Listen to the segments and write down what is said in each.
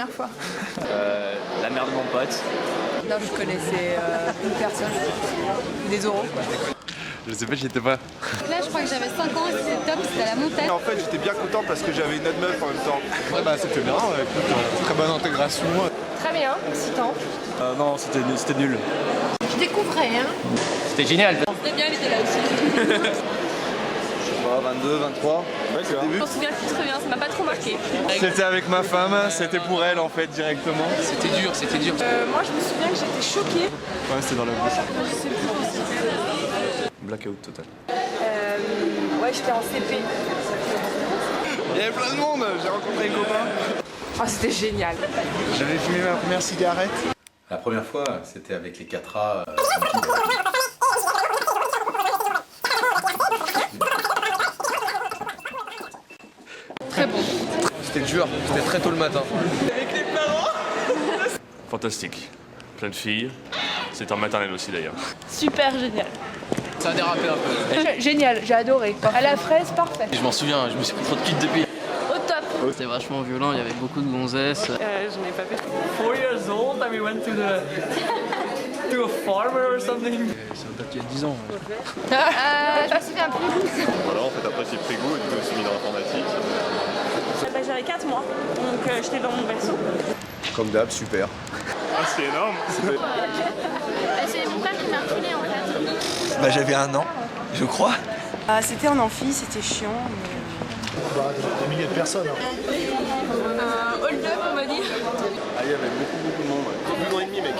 première fois. La mère de mon pote. Non, je connaissais une personne. Des euros, quoi. Je sais pas, j'y étais pas. Là, je crois que j'avais 5 ans et c'était top, c'était à la montagne. En fait, j'étais bien content parce que j'avais une autre meuf en même temps. Ouais, bah c'était bien, écoute, très bonne intégration. Très bien, excitant. Non, c'était nul. Je découvrais, hein. C'était génial. C'était bien, il était là aussi. Je sais pas, 22, 23. Ouais, c'est le début. Je m'en souviens plus très bien, ça m'a pas trop marqué. C'était avec ma femme, c'était pour elle en fait directement. C'était dur. Moi, je me souviens que j'étais choquée. Ouais, c'était dans la bouche. Je sais plus quand c'était. Blackout total. Ouais, j'étais en CP. Il y avait plein de monde, j'ai rencontré un copain. Oh, c'était génial. J'avais fumé ma première cigarette. La première fois, c'était avec les 4A. Très bon. C'était dur, c'était très tôt le matin. Fantastique. Plein de filles. C'est en maternelle aussi d'ailleurs. Super génial. Ça a dérapé un peu. Génial, j'ai adoré. À la fraise, parfait. Je m'en souviens, je me suis pris trop de kites depuis. Au top. C'était vachement violent, il y avait beaucoup de gonzesses. Je n'ai pas fait. 4 years old and we went to a farmer or something. Ça date il y a 10 ans. Je me souviens plus. Voilà, en fait après j'ai pris goût et je me suis mis dans l'informatique. J'avais 4 mois, donc j'étais dans mon berceau. Comme d'hab, super. Ah, c'est énorme. C'est mon père qui m'a reculé en fait. Bah, j'avais 1 an, je crois. C'était en amphi, c'était chiant. Des milliers de personnes. Un hold-up, on va dire. Ah, il y avait beaucoup de monde. 2 ans et demi, mec.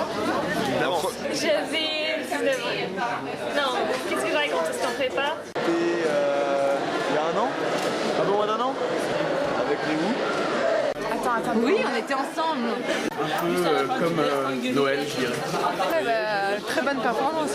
D'avance. J'avais 19 ans. Non, qu'est-ce que je raconte? C'était en prépa. C'était il y a 1 an. Ah bon, moins d'1 an. Avec les où? Attends. Oui, on était ensemble. Un peu comme Noël, je dirais. Très bonne performance.